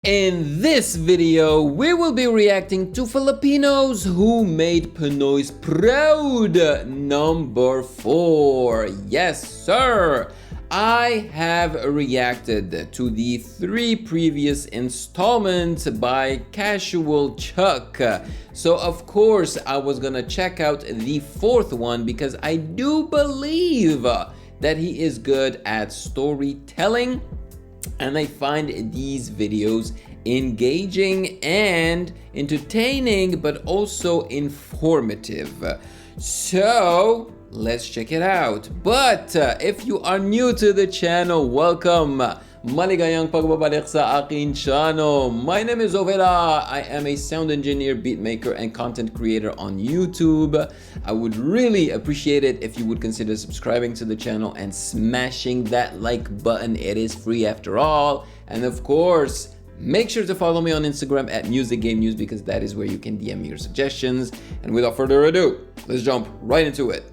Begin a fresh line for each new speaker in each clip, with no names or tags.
In this video, we will be reacting to Filipinos who made Pinoys proud. Number 4. Yes, sir. I have reacted to the 3 previous installments by Casual Chuck. So of course, I was gonna check out the 4th one because I do believe that he is good at storytelling. And I find these videos engaging and entertaining, but also informative. So let's check it out. But if you are new to the channel, welcome. Maligayang pagbabalik sa aking channel. My name is Ovela. I am a sound engineer, beatmaker, and content creator on YouTube. I would really appreciate it if you would consider subscribing to the channel and smashing that like button. It is free after all. And of course, make sure to follow me on Instagram at MusicGameNews because that is where you can DM me your suggestions. And without further ado, let's jump right into it.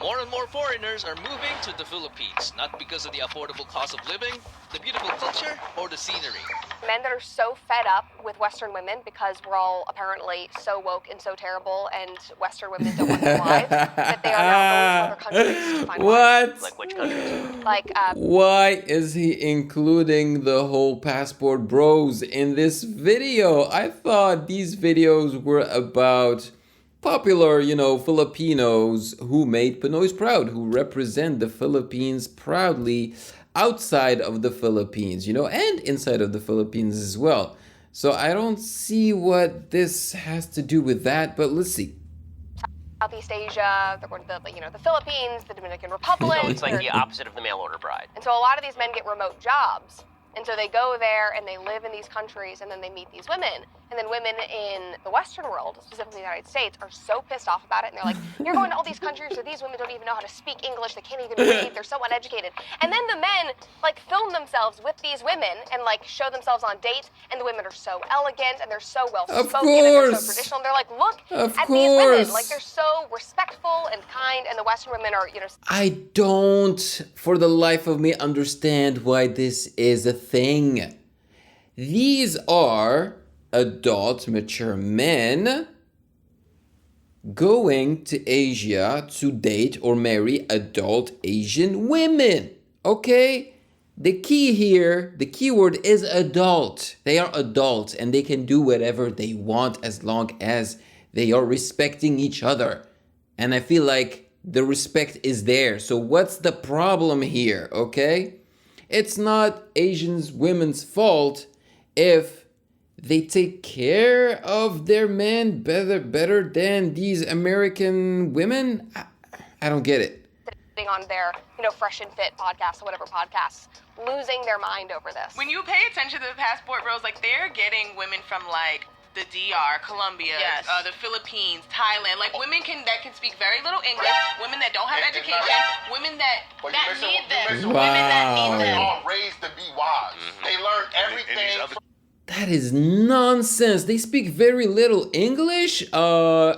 More and more foreigners are moving to the Philippines, not because of the affordable cost of living, the beautiful culture, or the scenery.
Men that are so fed up with Western women because we're all apparently so woke and so terrible and Western women don't want their wives, that they are now going to other countries to find wives.
Like which countries?
Like,
Why is he including the whole passport bros in this video? I thought these videos were about popular, Filipinos who made Pinoys proud, who represent the Philippines proudly outside of the Philippines, and inside of the Philippines as well. So I don't see what this has to do with that, but let's see.
Southeast Asia, they're going to the Philippines, the Dominican Republic.
So it's like the opposite of the mail order bride.
And so a lot of these men get remote jobs. And so they go there and they live in these countries and then they meet these women. And then women in the Western world, specifically the United States, are so pissed off about it. And they're like, you're going to all these countries where these women don't even know how to speak English. They can't even read. They're so uneducated. And then the men film themselves with these women and show themselves on dates. And the women are so elegant and they're so well spoken and they're so traditional. And they're like, look at these women. They're so respectful and kind. And the Western women are,
I don't, for the life of me, understand why this is a thing. These are adult, mature men going to Asia to date or marry adult Asian women. Okay? The key here, the key word is adult. They are adults and they can do whatever they want as long as they are respecting each other. And I feel like the respect is there. So what's the problem here, okay? It's not Asian women's fault if they take care of their men better than these American women. I don't get it.
Sitting on their, Fresh and Fit podcasts or whatever podcasts, losing their mind over this.
When you pay attention to the passport bros, they're getting women from the DR, Colombia,
yes.
The Philippines, Thailand, women that can speak very little English, women that don't have education, women that need them, women that need them.
They are raised to be wise. They learn everything.
That is nonsense. They speak very little English.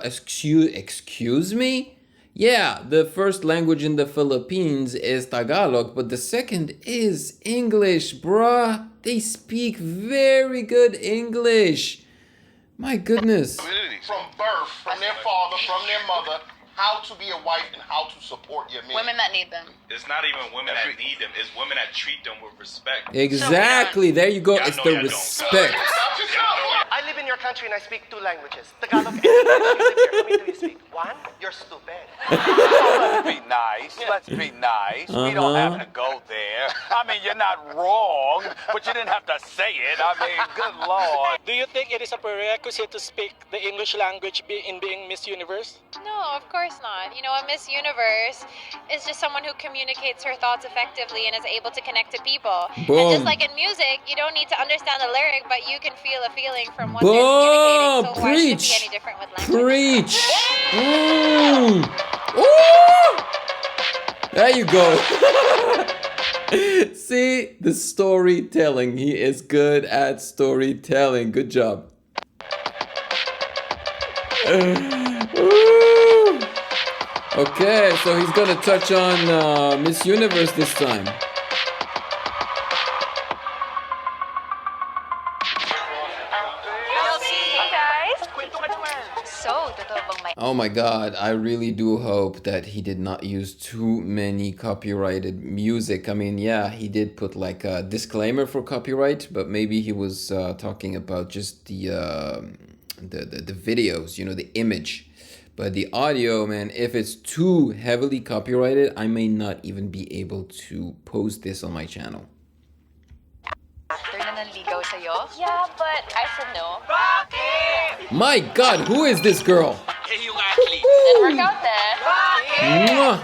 Excuse me? Yeah, the first language in the Philippines is Tagalog, but the second is English, bruh. They speak very good English. My goodness.
From birth, from their father, from their mother, how to be a wife and how to support your men.
Women that need them.
It's not even women that need them. It's women that treat them with respect.
Exactly. There you go. It's the respect.
I live in your country and I speak 2 languages. Tagalog and English. You live here. How many do you speak? 1? You're stupid.
Let's be nice. Let's be nice. We don't have to go there. I mean, you're not wrong, but you didn't have to say it. I mean, good Lord.
Do you think it is a prerequisite to speak the English language in being Miss Universe?
No, of course not. A Miss Universe is just someone who communicates her thoughts effectively and is able to connect to people.
Boom.
And just like in music, you don't need to understand the lyric, but you can feel a feeling from what they're communicating. So why should it be any different with language?
Preach! Ooh! There you go. See, the storytelling. He is good at storytelling. Good job. Okay, so he's gonna touch on Miss Universe this time. Oh my god, I really do hope that he did not use too many copyrighted music. I mean, yeah, he did put like a disclaimer for copyright, but maybe he was talking about just the videos, you know, the image. But the audio, man, if it's too heavily copyrighted, I may not even be able to post this on my channel.
Yeah, but I said no.
My god, who is this girl?
Didn't work out there.
Mwah.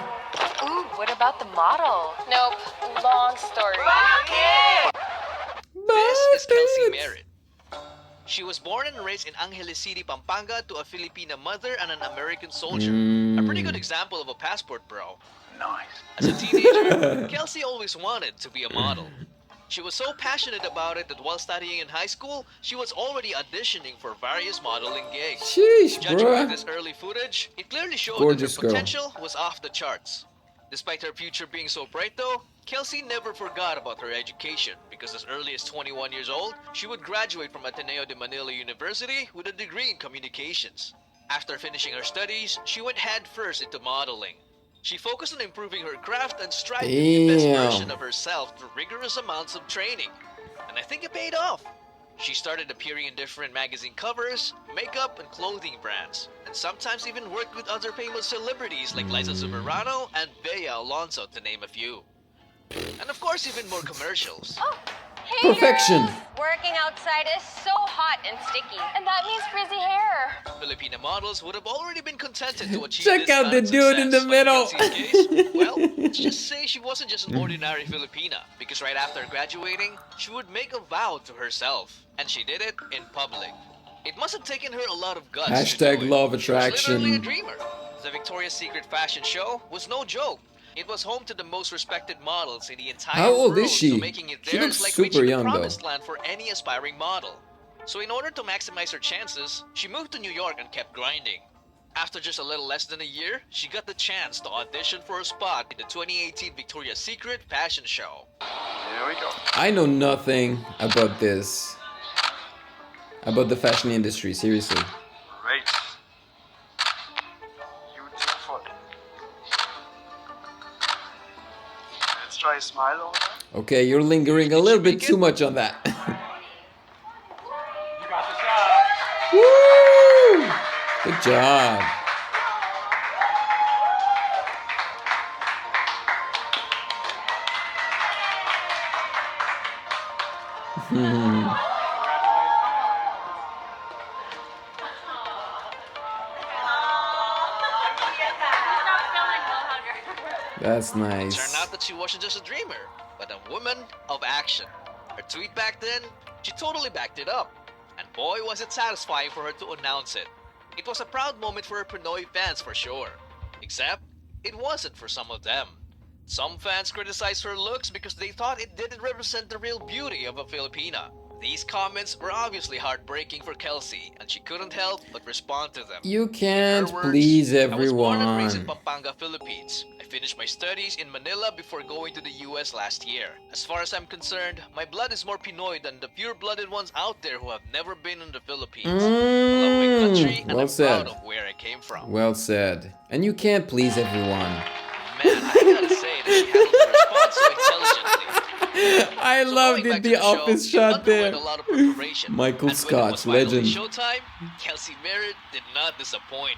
Ooh, what about the model? Nope. Long story.
This is Kelsey Merritt. She was born and raised in Angeles City, Pampanga to a Filipina mother and an American soldier. A pretty good example of a passport bro.
Nice.
As a teenager, Kelsey always wanted to be a model. She was so passionate about it that while studying in high school, she was already auditioning for various modeling gigs.
Sheesh,
Judging
bruh.
by this early footage, it clearly showed
Gorgeous
that her
girl.
potential was off the charts. Despite her future being so bright though, Kelsey never forgot about her education because as early as 21 years old, she would graduate from Ateneo de Manila University with a degree in communications. After finishing her studies, she went headfirst into modeling. She focused on improving her craft and strived to be the best version of herself through rigorous amounts of training. And I think it paid off. She started appearing in different magazine covers, makeup, and clothing brands, and sometimes even worked with other famous celebrities like Liza Zumarano and Bea Alonso, to name a few. And of course, even more commercials.
Oh, hey
Perfection.
girls. Working outside is so hot and sticky. And that means frizzy hair.
Filipina models would have already been contented to achieve
Check
this
out
kind
the
of
dude in the
success, but in
middle.
Kelsey's case, well, let's just say she wasn't just an ordinary Filipina, because right after graduating, she would make a vow to herself, and she did it in public. It must have taken her a lot of guts.
Hashtag
to do it.
love
She was literally a
attraction.
dreamer. The Victoria's Secret fashion show was no joke. It was home to the most respected models in the entire
How old
world,
is she?
so making it
She
there
looks
is like
super
reaching
young,
the
though.
promised land for any aspiring model. So in order to maximize her chances, she moved to New York and kept grinding. After just a little less than a year, she got the chance to audition for a spot in the 2018 Victoria's Secret fashion show.
Here we go.
I know nothing about this. About the fashion industry, seriously.
Great. Beautiful. Let's try a smile over there.
Okay, you're lingering a little bit too much on that. Woo! Good job. That's nice.
Turned out that she wasn't just a dreamer, but a woman of action. Her tweet back then, she totally backed it up. And boy was it satisfying for her to announce it. It was a proud moment for her Pinoy fans for sure. Except, it wasn't for some of them. Some fans criticized her looks because they thought it didn't represent the real beauty of a Filipina. These comments were obviously heartbreaking for Kelsey, and she couldn't help but respond to them.
You
In her
can't
words,
please
I was born and raised in
everyone.
Pampanga, Philippines. I finished my studies in Manila before going to the US last year. As far as I'm concerned, my blood is more Pinoy than the pure-blooded ones out there who have never been in the Philippines. I love my country and
Well
I'm
said.
proud of where I came from.
Well said. And you can't please everyone.
Man, I gotta say that she handled the response so intelligently.
I
So
loved
going
it,
back to
the
show,
office
she
shot
underwent
there.
a lot of preparation.
Michael
And when it
Scott,
was finally
legend.
showtime, Kelsey Merritt did not disappoint.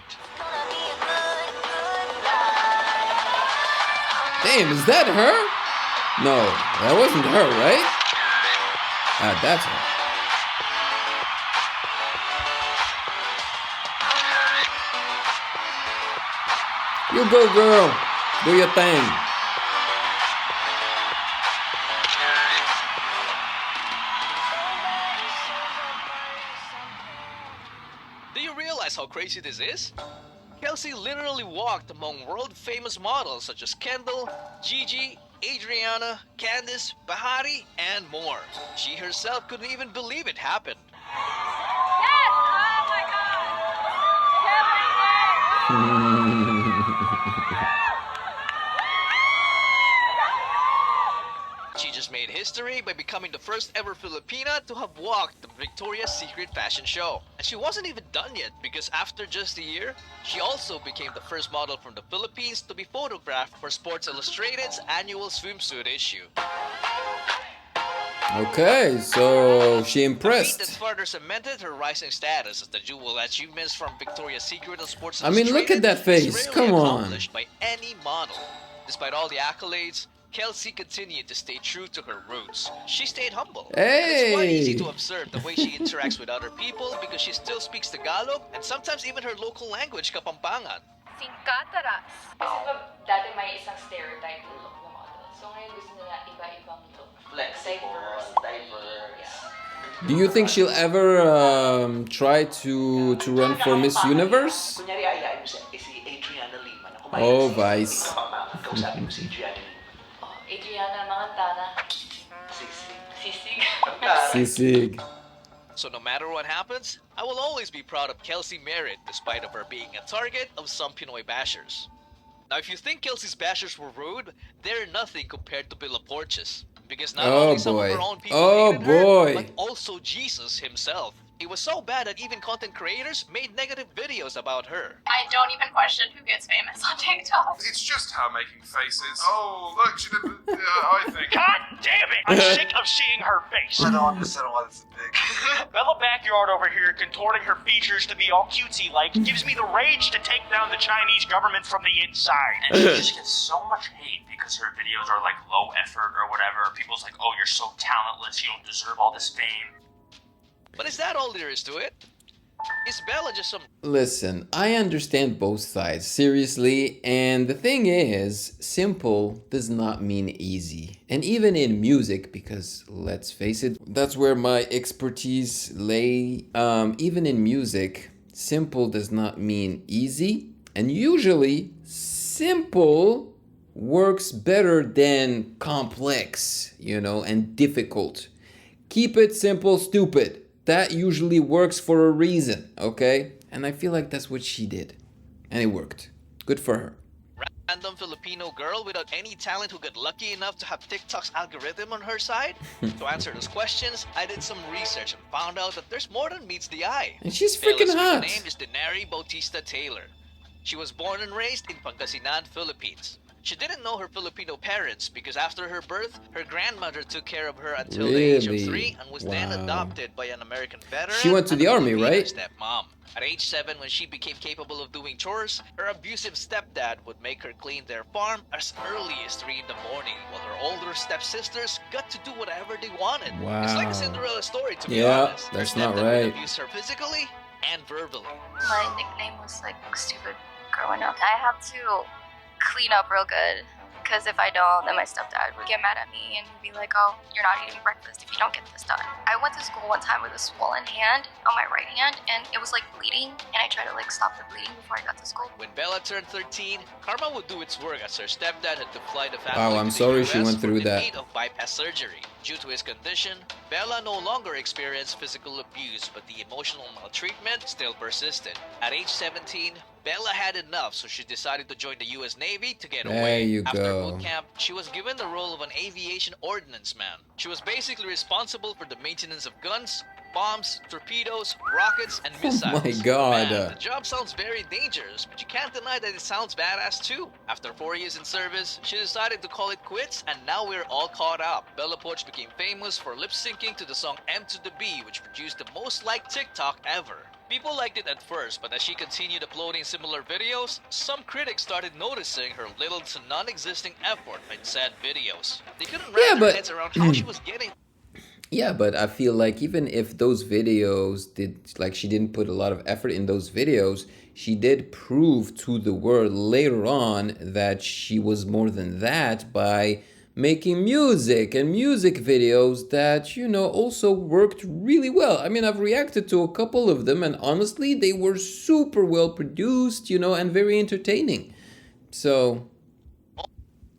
Damn, is that her? No, that wasn't her, right? Ah, that's her. You go, girl. Do your thing.
Do you realize how crazy this is? Kelsey literally walked among world-famous models such as Kendall, Gigi, Adriana, Candice, Bahari, and more. She herself couldn't even believe it happened.
Yes! Oh my
She just made history by becoming the first ever Filipina to have walked the Victoria's Secret fashion show. And she wasn't even done yet, because after just a year, she also became the first model from the Philippines to be photographed for Sports Illustrated's annual swimsuit issue.
Okay, so she
A feat that
impressed.
further cemented her rising status as the dual achievements from Victoria's Secret and Sports
I mean, look at that
Illustrated
face.
is
Come
rarely
on.
accomplished by any model. Despite all the accolades, Kelsey continued to stay true to her roots. She stayed humble. And it's quite easy to
Hey!
observe the way she interacts with other people because she still speaks Tagalog and sometimes even her local language, Kapampangan.
Singkataras.
Kasi ba dati may isang stereotype na look ng model. So ngayon gusto nila iba-ibang look.
Flexible, diverse.
Do you think she'll ever try to run for Miss Universe?
Kunyari, ayayin mo si Adriana Lima na kumain
Oh,
si-
Vice.
Kausapin mo si Adriana Lima.
Adriana, Mangantana.
Sisig.
Sisig.
Sisig.
So no matter what happens, I will always be proud of Kelsey Merritt despite of her being a target of some Pinoy bashers. Now if you think Kelsey's bashers were rude, they're nothing compared to Poarch's. Because not
Oh,
only some
boy.
of her own people
Oh,
hated
boy.
her, but also Jesus himself. It was so bad that even content creators made negative videos about her.
I don't even question who gets famous on TikTok.
It's just her making faces. Oh, look, she did. I think.
God damn it! I'm sick of seeing her face.
I don't understand why this is big.
Bella Backyard over here contorting her features to be all cutesy-like gives me the rage to take down the Chinese government from the inside. And she just gets so much hate because her videos are like low effort or whatever. People's like, oh, you're so talentless, you don't deserve all this fame.
But is that all there is to it? Is Bella just some
Listen, I understand both sides, seriously, and the thing is, simple does not mean easy. And even in music, because let's face it, that's where my expertise lay. Even in music, simple does not mean easy, and usually simple works better than complex, and difficult. Keep it simple, stupid. That usually works for a reason, okay? And I feel like that's what she did. And it worked. Good for her.
random Filipino girl without any talent who got lucky enough to have TikTok's algorithm on her side? To answer those questions, I did some research and found out that there's more than meets the eye.
And she's freaking
Bella's
hot.
real name is Denary Bautista Taylor. She was born and raised in Pangasinan, Philippines. She didn't know her Filipino parents because after her birth, her grandmother took care of her until the age of 3 and was then
Wow.
adopted by an American veteran.
She went to
and
the
a
army,
Filipino
right?
Stepmom. At age 7, when she became capable of doing chores, her abusive stepdad would make her clean their farm as early as 3 in the morning, while her older stepsisters got to do whatever they wanted. It's like a
Wow.
Cinderella story, to be
Yeah,
honest.
that's
Her
not
stepdad would
right.
abuse her physically and verbally.
My nickname was like stupid growing up. I have to clean up real good because if I don't, then my stepdad would get mad at me and he'd be like, oh, you're not eating breakfast if you don't get this done. I went to school one time with a swollen hand on my right hand and it was like bleeding and I tried to like stop the bleeding before I got to school.
When Bella turned 13, karma would do its work as her stepdad had to fly the family
Wow, I'm
to the
sorry
US
she went through
in
that.
need of bypass surgery. Due to his condition, Bella no longer experienced physical abuse, but the emotional maltreatment still persisted. At age 17, Bella had enough, so she decided to join the US Navy to get
There
away.
you
After
go.
boot camp, she was given the role of an aviation ordnance man. She was basically responsible for the maintenance of guns, bombs, torpedoes, rockets, and missiles.
my God.
Man, the job sounds very dangerous, but you can't deny that it sounds badass too. After 4 years in service, she decided to call it quits, and now we're all caught up. Bella Poarch became famous for lip-syncing to the song M to the B, which produced the most liked TikTok ever. People liked it at first, but as she continued uploading similar videos, some critics started noticing her little to non-existing effort in said videos. They couldn't wrap their heads around how she was getting.
Yeah, but I feel like even if those videos she didn't put a lot of effort in those videos, she did prove to the world later on that she was more than that by making music and music videos that, also worked really well. I mean, I've reacted to a couple of them and honestly, they were super well produced, and very entertaining. So...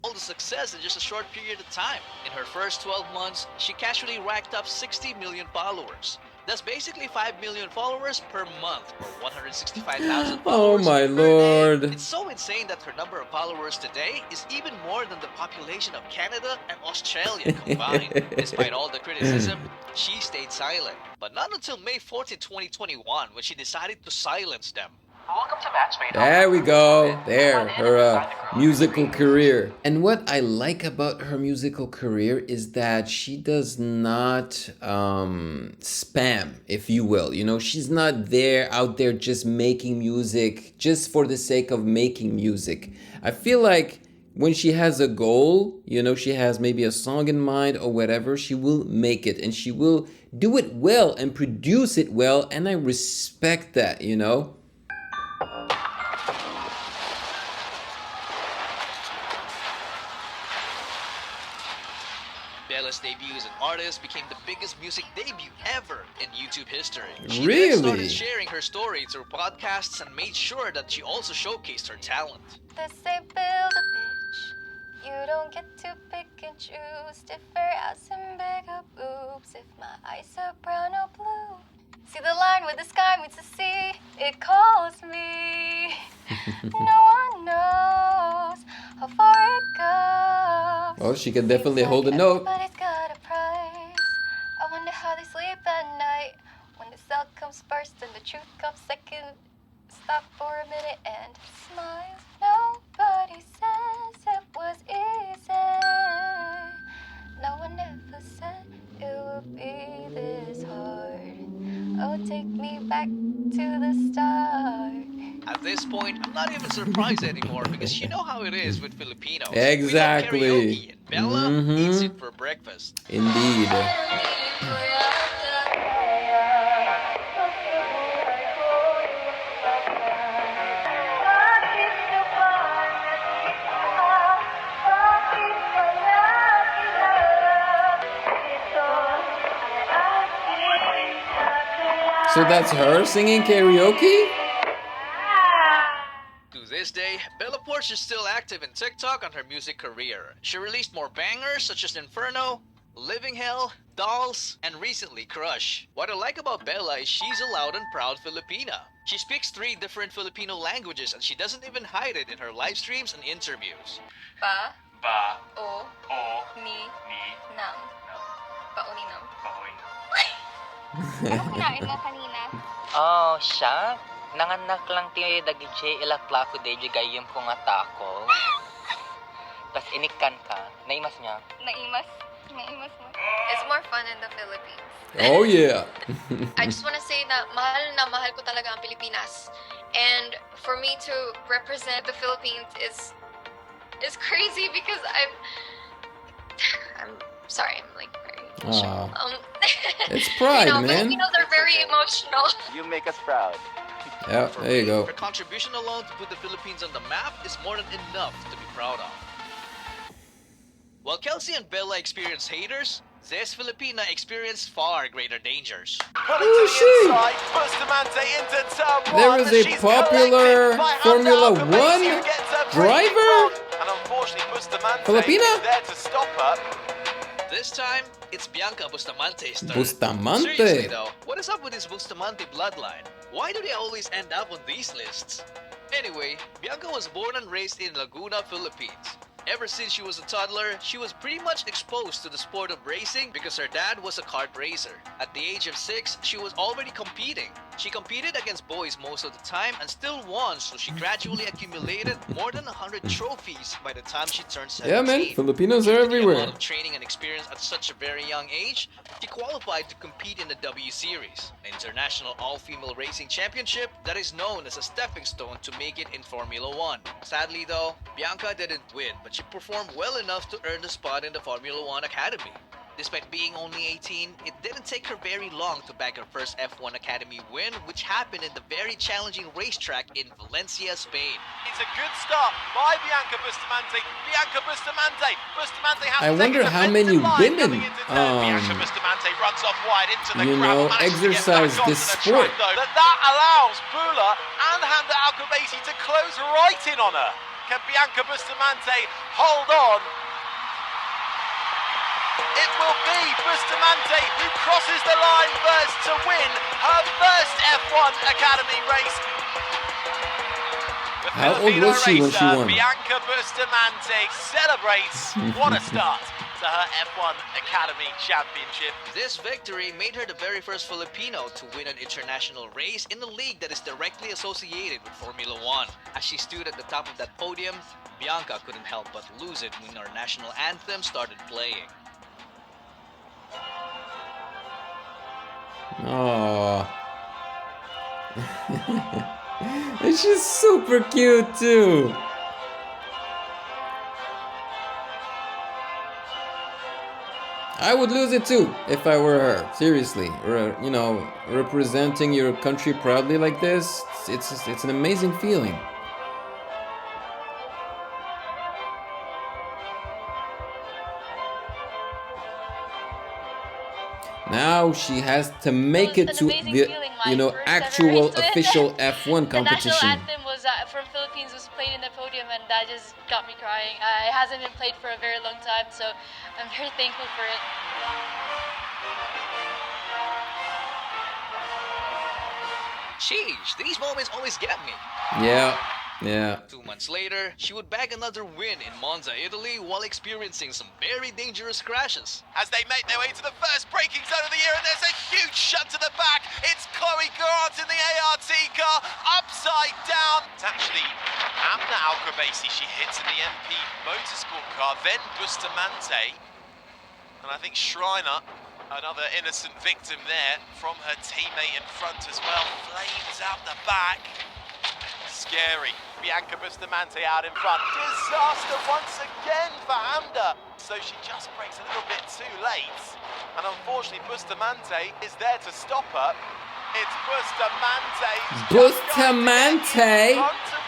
all the success in just a short period of time. In her first 12 months, she casually racked up 60 million followers. That's basically 5 million followers per month, or 165,000
Oh
followers
my
per
lord.
day. It's so insane that her number of followers today is even more than the population of Canada and Australia combined. Despite all the criticism, she stayed silent. But not until May 14, 2021, when she decided to silence them.
Welcome to Match Made.
There we go. There, her musical career. And what I like about her musical career is that she does not spam, if you will. You know, she's not out there just making music just for the sake of making music. I feel like when she has a goal, you know, she has maybe a song in mind or whatever, she will make it and she will do it well and produce it well. And I respect that, you know.
Bella's debut as an artist became the biggest music debut ever in YouTube history. She
Really?
then started sharing her story through podcasts and made sure that she also showcased her talent.
This ain't build a bitch. You don't get to pick and choose. Differ ass and bigger boobs. If my eyes are brown or blue. See the line where the sky meets the sea. It calls me. No one knows how far it goes.
Oh, she can definitely hold a note.
Everybody's got a price. I wonder how they sleep at night. When the cell comes first and the truth comes second. Stop for a minute and smile. Nobody says it was easy. No one ever said it would be this hard. Oh, take me back to the start.
At this point, I'm not even surprised anymore because you know how it is with Filipinos.
Exactly.
We love karaoke and Bella eats it for breakfast.
Indeed. So that's her singing karaoke?
To this day, Bella Poarch is still active in TikTok on her music career. She released more bangers such as Inferno, Living Hell, Dolls, and recently Crush. What I like about Bella is she's a loud and proud Filipina. She speaks 3 different Filipino languages and she doesn't even hide it in her live streams and interviews.
Ba,
Ba,
o, ni, nam. Pauninam. Ano kinain mo kanina?
Oh, siya? Nanganak lang tiyo dagijay ilaklako de gayem ko nga tako. Tas inikan ka. Naimas niya?
Naimas mo. It's more fun in the Philippines.
Oh yeah.
I just want to say na mahal ko talaga ang Pilipinas. And for me to represent the Philippines is crazy because I'm sorry, I'm like very emotional.
It's pride,
you know,
man.
Filipinos are very emotional.
You make us proud.
Yeah, there you go.
Her contribution alone to put the Philippines on the map is more than enough to be proud of. While Kelsey and Bella experienced haters, this Filipina experienced far greater dangers.
There is a popular Formula 1 driver? Filipina?
This time, it's Bianca Bustamante's turn.
Bustamante?
Seriously though, what is up with this Bustamante bloodline? Why do they always end up on these lists? Anyway, Bianca was born and raised in Laguna, Philippines. Ever since she was a toddler, she was pretty much exposed to the sport of racing because her dad was a kart racer. At the age of 6, she was already competing. She competed against boys most of the time and still won, so she gradually accumulated more than 100 trophies by the time she turned 17.
Yeah, man, Filipinos are
With a
everywhere.
lot of training and experience at such a very young age, she qualified to compete in the W Series, an international all-female racing championship that is known as a stepping stone to make it in Formula 1. Sadly though, Bianca didn't win, but she performed well enough to earn a spot in the Formula 1 Academy. Despite being only 18, it didn't take her very long to bag her first F1 Academy win, which happened in the very challenging racetrack in Valencia, Spain.
It's a good start by Bianca Bustamante. Bianca Bustamante. Bustamante has
I wonder how many women,
Bianca Bustamante runs off wide into the
you know, exercise this sport.
That allows Bula and Handa Alcobaisi to close right in on her. Can Bianca Bustamante hold on It will be Bustamante who crosses the line first to win her first F1 Academy race. The
How old was she when she won?
Bianca Bustamante celebrates. What a start to her F1 Academy Championship.
This victory made her the very first Filipino to win an international race in a league that is directly associated with Formula One. As she stood at the top of that podium, Bianca couldn't help but lose it when our national anthem started playing.
Oh. And she's super cute too. I would lose it too if I were her. Seriously, you know, representing your country proudly like this, it's an amazing feeling. Now she has to make it to the, you know, actual official F1 competition.
The national anthem was from Philippines was played in the podium, and that just got me crying. It hasn't been played for a very long time, so I'm very thankful for it.
Sheesh, these moments always get me.
Yeah.
2 months later, she would bag another win in Monza, Italy, while experiencing some very dangerous crashes.
As they make their way to the first braking zone of the year, and there's a huge shot to the back. It's Chloe Grant in the ART car, upside down. It's actually Amna Alcabasi she hits in the MP Motorsport car, then Bustamante. And I think Schreiner, another innocent victim there, from her teammate in front as well. Flames out the back. Scary. Bianca Bustamante out in front. Disaster once again for Amda. So she just brakes a little bit too late. And unfortunately, Bustamante is there to stop her. It's Bustamante.
Bustamante.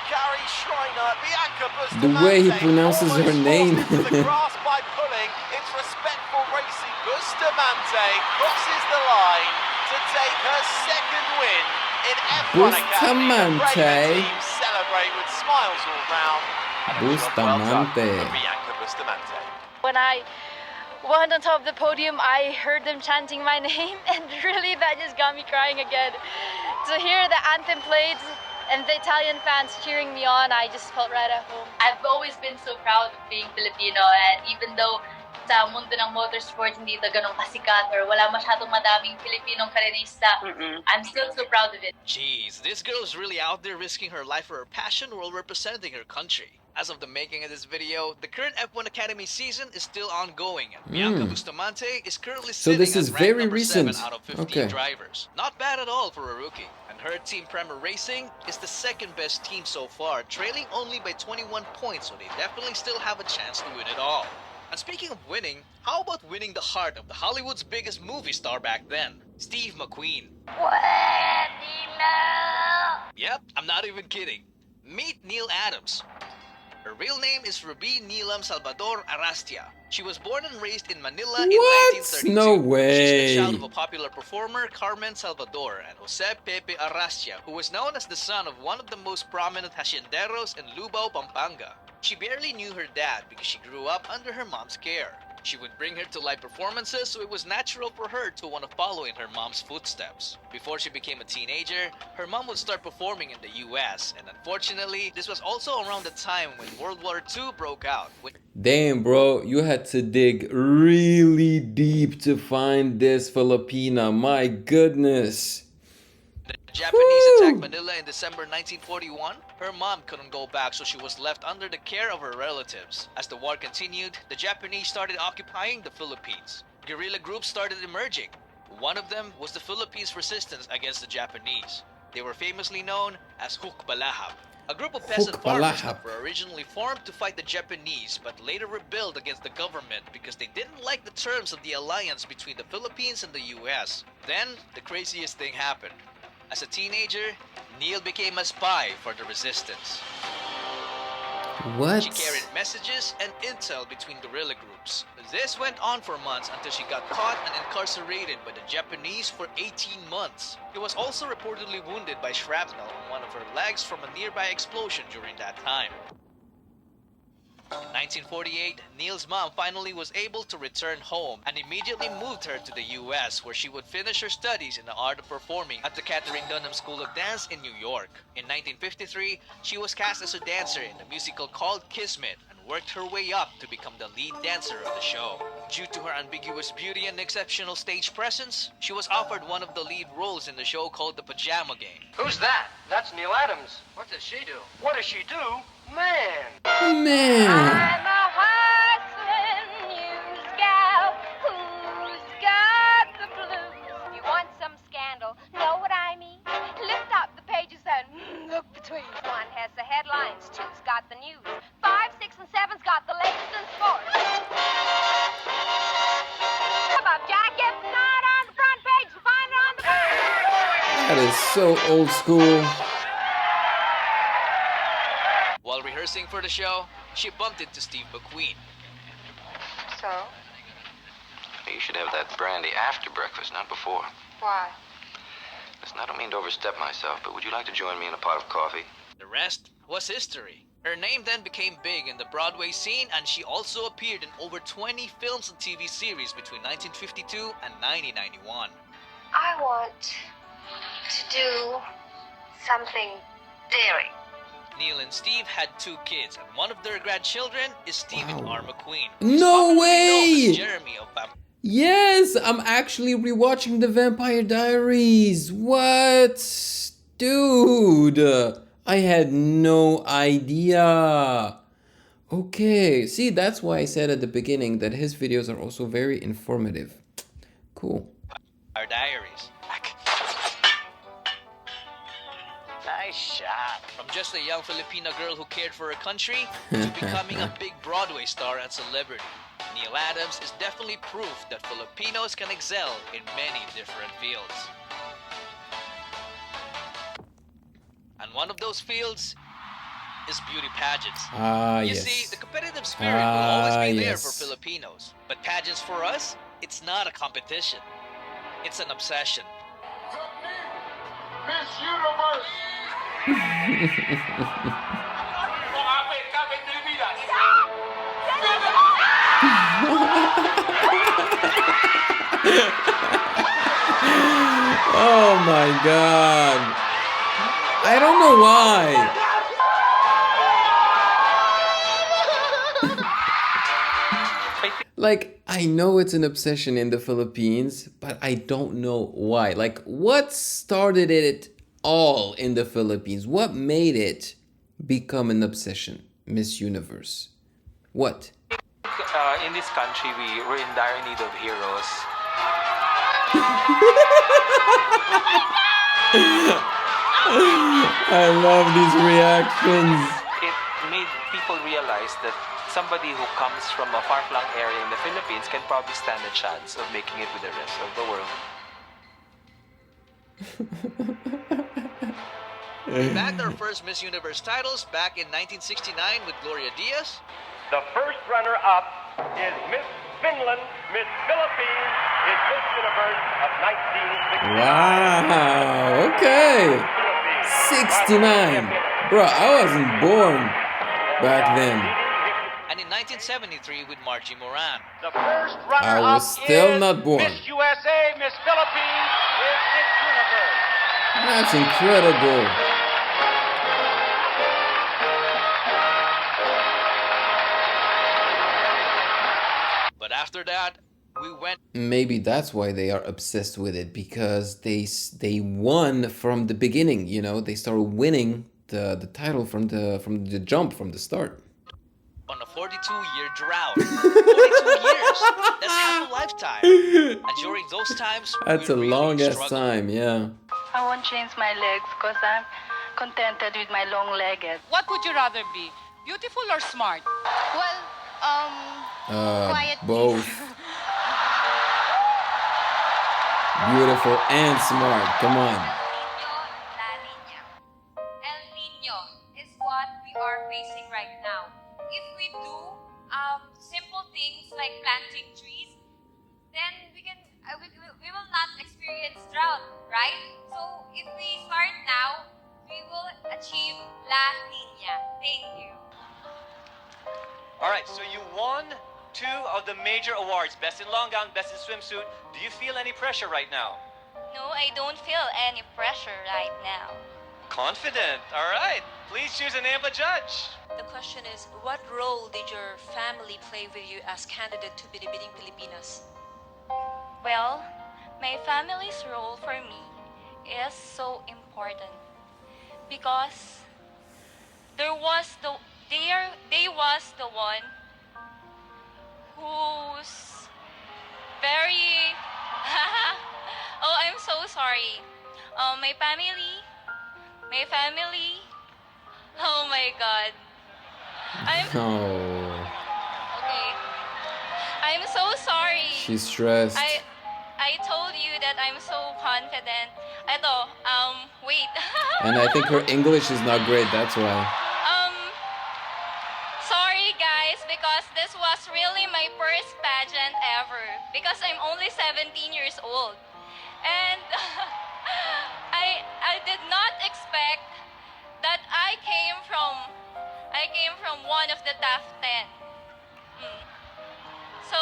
Gary Schreiner, Bianca Bustamante.
The way he pronounces her name.
The grass by pulling. It's respectful racing. Bustamante crosses the line to take her second win in F1 Academy. Celebrate with smiles all round.
Bustamante.
Bianca Bustamante.
When I went on top of the podium, I heard them chanting my name, and really that just got me crying again. To hear the anthem played and the Italian fans cheering me on, I just felt right at home.
I've always been so proud of being Filipino, and even though sa mundo ng motorsport hindi ito ganun kasikat or wala masyadong madaming Filipinong karenista, I'm still so proud of it.
Jeez, this girl is really out there risking her life for her passion while representing her country. As of the making of this video, the current F1 Academy season is still ongoing, and Bianca Bustamante is currently sitting
this is
at
very
rank number
recent.
7 out of 15 drivers. Not bad at all for a rookie. And her team Prema Racing is the second best team so far, trailing only by 21 points, so they definitely still have a chance to win it all. And speaking of winning, how about winning the heart of the Hollywood's biggest movie star back then, Steve McQueen? Yep, I'm not even kidding. Meet Neil Adams. Her real name is Ruby Neelam Salvador Arrastia. She was born and raised in Manila in 1932.
No way.
She's the child of a popular performer, Carmen Salvador, and Jose Pepe Arrastia, who was known as the son of one of the most prominent hacienderos in Lubao, Pampanga. She barely knew her dad because she grew up under her mom's care. She would bring her to live performances, so it was natural for her to want to follow in her mom's footsteps. Before she became a teenager, her mom would start performing in the US, and unfortunately, this was also around the time when World War II broke out.
Damn, bro, you had to dig really deep to find this Filipina. My goodness.
The Japanese attacked Manila in December 1941. Her mom couldn't go back, so she was left under the care of her relatives. As the war continued, the Japanese started occupying the Philippines. Guerrilla groups started emerging. One of them was the Philippines Resistance against the Japanese. They were famously known as Hukbalahap, a group of peasant farmers that were originally formed to fight the Japanese, but later rebelled against the government because they didn't like the terms of the alliance between the Philippines and the US. Then, the craziest thing happened. As a teenager, Neil became a spy for the resistance.
What?
She carried messages and intel between guerrilla groups. This went on for months until she got caught and incarcerated by the Japanese for 18 months. She was also reportedly wounded by shrapnel on one of her legs from a nearby explosion during that time. 1948, Neil's mom finally was able to return home and immediately moved her to the US, where she would finish her studies in the art of performing at the Katharine Dunham School of Dance in New York. In 1953, she was cast as a dancer in a musical called Kismet and worked her way up to become the lead dancer of the show. Due to her ambiguous beauty and exceptional stage presence, she was offered one of the lead roles in the show called The Pajama Game.
Who's that? That's Neil Adams. What does she do? What does she do? Man.
Man.
I'm a hustling news gal who's got the blues. You want some scandal? Know what I mean? Lift up the pages and look between. One has the headlines, two's got the news, 5, 6, and 7's got the latest in sports. Come up, Jack, if not on the front page, find it on the back.
That is so old school.
While rehearsing for the show, she bumped into Steve McQueen.
So?
You should have that brandy after breakfast, not before.
Why?
Listen, I don't mean to overstep myself, but would you like to join me in a pot of coffee?
The rest was history. Her name then became big in the Broadway scene, and she also appeared in over 20 films and TV series between 1952 and 1991.
I want to do something daring.
Neil and Steve had 2 kids, and one of their grandchildren is Stephen R. McQueen.
No way!
Jeremy of
Yes, I'm actually rewatching The Vampire Diaries. What? Dude, I had no idea. Okay, see, that's why I said at the beginning that his videos are also very informative. Cool.
Our Diaries.
Nice shot.
From just a young Filipina girl who cared for her country to becoming a big Broadway star and celebrity, Neil Adams is definitely proof that Filipinos can excel in many different fields. And one of those fields is beauty pageants. You see, the competitive spirit will always be there for Filipinos. But pageants for us, it's not a competition. It's an obsession.
Miss Universe!
Oh my god. I don't know why. Like, I know it's an obsession in the Philippines, but I don't know why. Like, what started it all in the Philippines? What made it become an obsession? Miss Universe. What?
In this country, we're in dire need of heroes.
I love these reactions.
It made people realize that somebody who comes from a far-flung area in the Philippines can probably stand a chance of making it with the rest of the world.
We bagged our first Miss Universe titles back in 1969 with Gloria Diaz.
The first runner-up is Miss Finland. Miss Philippines is Miss Universe of 1969.
Wow, okay. 69. Bro, I wasn't born back then.
And in 1973 with Margie Moran.
The first
I was still not born.
Miss USA, Miss Philippines is Miss Universe.
That's incredible.
But after that, we went.
Maybe that's why they are obsessed with it, because they won from the beginning. You know, they started winning the title from the jump, from the start.
On a 42-year drought. 42 years. That's half a lifetime. And during those times,
That's a long ass time, yeah.
I won't change my legs because I'm contented with my long-legged.
What would you rather be? Beautiful or smart?
Well, quiet.
Both. Beautiful and smart. Come on.
El Niño is what we are facing right now. If we do simple things like planting trees, then we will not experience drought, right? So if we start now, we will achieve La Niña. Thank you.
All right, so you won 2 of the major awards, Best in Long Gown, Best in Swimsuit. Do you feel any pressure right now?
No, I don't feel any pressure right now.
Confident. All right. Please choose a name of a judge.
The question is, what role did your family play with you as candidate to Binibining Pilipinas?
Well, my family's role for me is so important because they was the one who's very oh, I'm so sorry. My family. Oh my God. Okay. I'm so sorry.
She's stressed.
I told you that I'm so confident. Eto, wait.
And I think her English is not great, that's why.
Sorry guys, because this was really my first pageant ever. Because I'm only 17 years old. And I did not expect that I came from one of the top 10. So,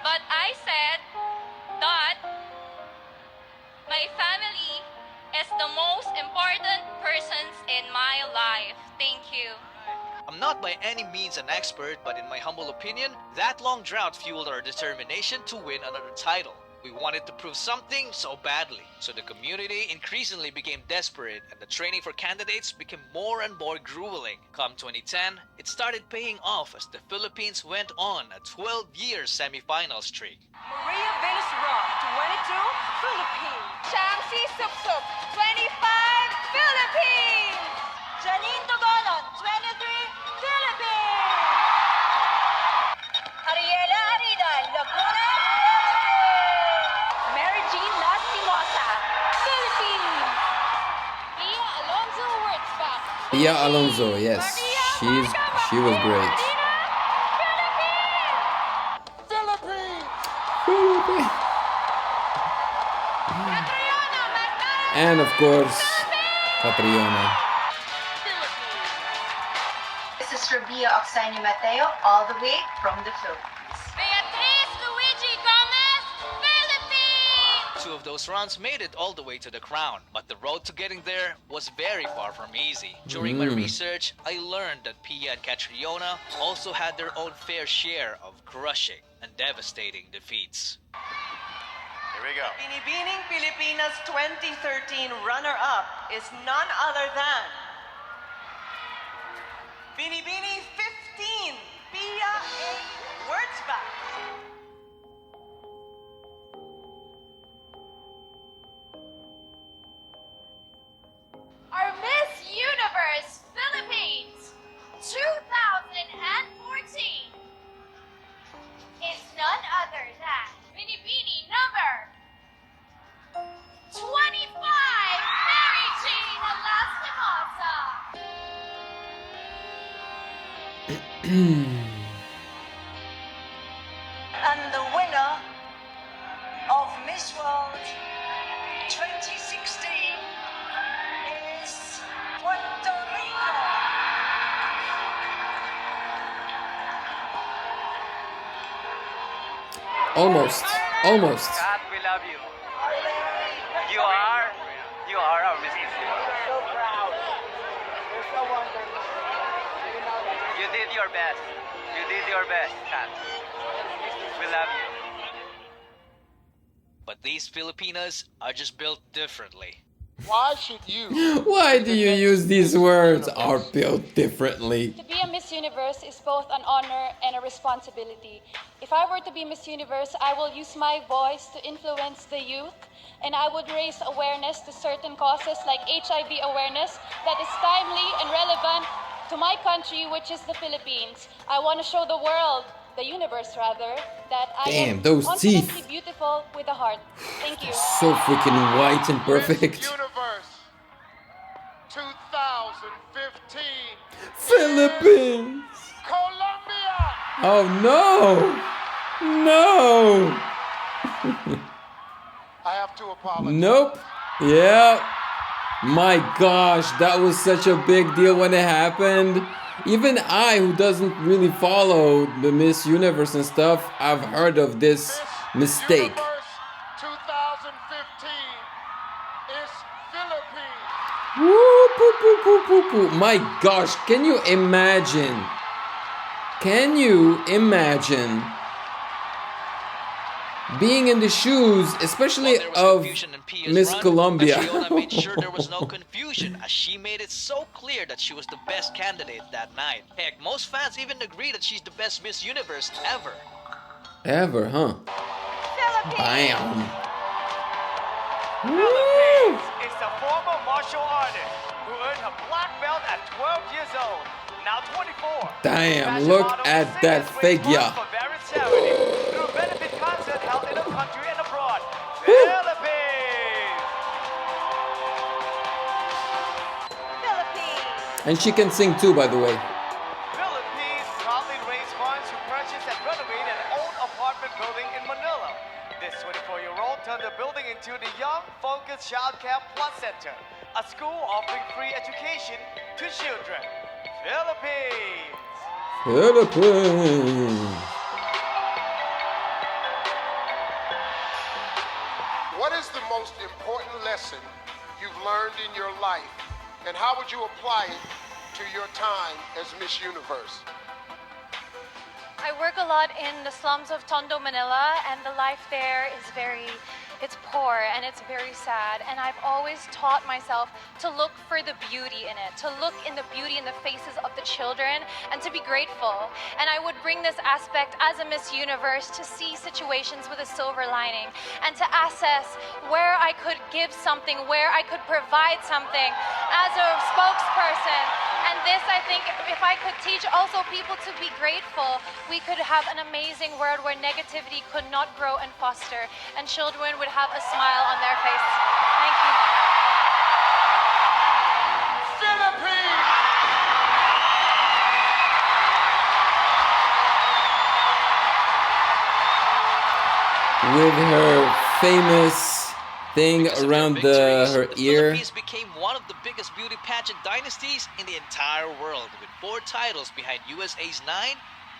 but I said that my family is the most important persons in my life. Thank you.
I'm not by any means an expert, but in my humble opinion, that long drought fueled our determination to win another title. We wanted to prove something so badly, so the community increasingly became desperate and the training for candidates became more and more grueling. Come 2010, it started paying off as the Philippines went on a 12-year semi-final streak.
Maria Venus Rock, 22, Philippines.
Shamsi Supsup, 25, Philippines.
Janine Dogonon, 23, Philippines.
Ariela Aridal, Laguna,
Mary Jean Lastimosa, Philippines.
Pia Alonso Wurzbach.
Pia Alonso, yes. She was great.
Philippines.
And of course, Catriona.
This is Rabia Oxani Mateo, all the way from the Philippines.
Beatriz Luigi Gomez, Philippines.
2 of those runs made it all the way to the crown, but the road to getting there was very far from easy. During my research, I learned that Pia and Catriona also had their own fair share of crushing and devastating defeats.
Here we go.
Binibining Pilipinas 2013 runner-up is none other than Binibini 15, Pia A. Wurzbach.
Our Miss Universe Philippines 2014 is none other than Binibini number 25, Mary Jean Lastimosa.
And the winner of Miss World 2016 is Puerto Rico.
Almost.
God, we love you. You are our Miss Universe.
So proud. We're so wonderful.
You did your best. You did your best, Kat. We love you.
But these Filipinas are just built differently.
Why should you?
Why do you use these words? Are built differently.
To be a Miss Universe is both an honor and a responsibility. If I were to be Miss Universe, I will use my voice to influence the youth, and I would raise awareness to certain causes like HIV awareness that is timely and relevant to my country, which is the Philippines. I want to show the world, the universe rather, that I am
those
confidently
teeth.
beautiful with a heart. Thank you.
So freaking white and perfect.
Universe 2015.
Philippines.
Colombia.
Oh no. No.
I have to apologize.
Nope. Yeah. My gosh, that was such a big deal when it happened. Even I, who doesn't really follow the Miss Universe and stuff, I've heard of this mistake.
Universe 2015 is Philippines.
Woo, poo, poo, poo, poo, poo. My gosh, can you imagine? Can you imagine being in the shoes, especially of Miss Colombia?
Fiona made sure there was no confusion, as she made it so clear that she was the best candidate that night. Heck, most fans even agree that she's the best Miss Universe ever.
Ever, huh? Bam.
Philippines is a former martial artist who earned her black belt at 12 years old, now 24.
Damn, look at that figure.
For various charities through benefit concert held in the country and abroad. Philippines!
And she can sing too, by the way.
Philippines proudly raised funds to purchase and renovate an old apartment building in Manila. This 24-year-old turned the building into the Young Focus Child Care Plus Center, a school offering free education to children. Philippines!
Philippines.
What is the most important lesson you've learned in your life, and how would you apply it to your time as Miss Universe?
I work a lot in the slums of Tondo, Manila, and the life there is it's poor and it's very sad. And I've always taught myself to look for the beauty in it, to look in the beauty in the faces of the children and to be grateful. And I would bring this aspect as a Miss Universe to see situations with a silver lining and to assess where I could give something, where I could provide something as a spokesperson. And this, I think, if I could teach also people to be grateful, we could have an amazing world where negativity could not grow and foster, and children would have a smile on their face. Thank you.
Philippines!
With her famous thing around her ear.
Philippines became one of the biggest beauty pageant dynasties in the entire world, with 4 titles behind USA's 9,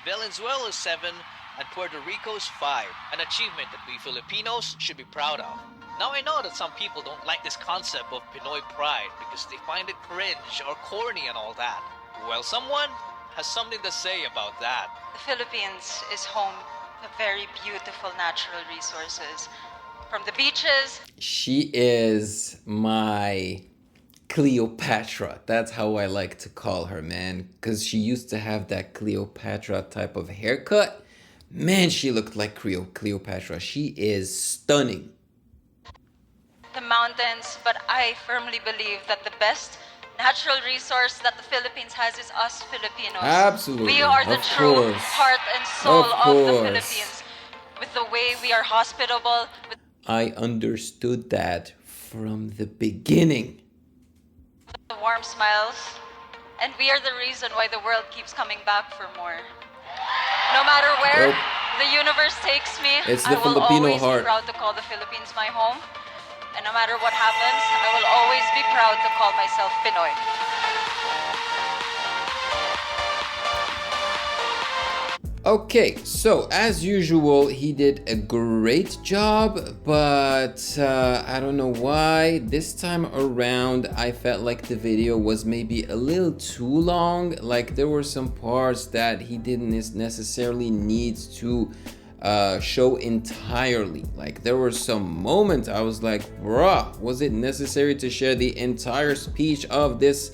Venezuela's 7, and Puerto Rico's 5, an achievement that we Filipinos should be proud of. Now I know that some people don't like this concept of Pinoy pride because they find it cringe or corny and all that. Well, someone has something to say about that.
The Philippines is home to very beautiful natural resources. From the beaches.
She is my Cleopatra. That's how I like to call her, man. Because she used to have that Cleopatra type of haircut. Man, she looked like Cleopatra. She is stunning.
The mountains, but I firmly believe that the best natural resource that the Philippines has is us Filipinos.
Absolutely.
We are the true heart and soul of the Philippines. With the way we are hospitable.
I understood that from the beginning.
The warm smiles. And we are the reason why the world keeps coming back for more. No matter where the universe takes me,
it's the
I will
Filipino
always
heart.
be proud to call the Philippines my home. And no matter what happens, I will always be proud to call myself Pinoy.
Okay, so as usual, he did a great job, but I don't know why. This time around, I felt like the video was maybe a little too long. Like there were some parts that he didn't necessarily need to show entirely. Like there were some moments I was like, bruh, was it necessary to share the entire speech of this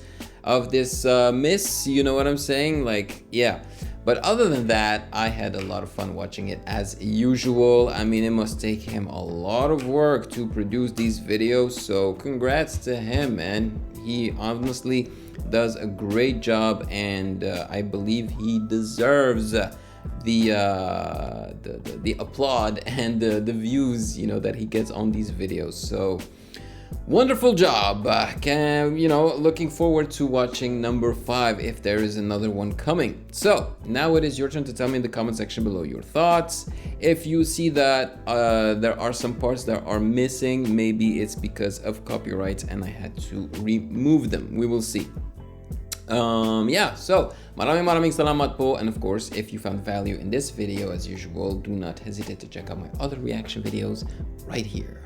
miss? You know what I'm saying? Like, yeah. But other than that, I had a lot of fun watching it as usual. I mean, it must take him a lot of work to produce these videos, so congrats to him, man. He honestly does a great job, and I believe he deserves the applaud and the views, you know, that he gets on these videos. So wonderful job. Looking forward to watching number 5 if there is another one coming. So now it is your turn to tell me in the comment section below your thoughts. If you see that there are some parts that are missing, maybe it's because of copyright and I had to remove them. We will see. Yeah, so maraming salamat po. And of course, if you found value in this video, as usual, do not hesitate to check out my other reaction videos right here.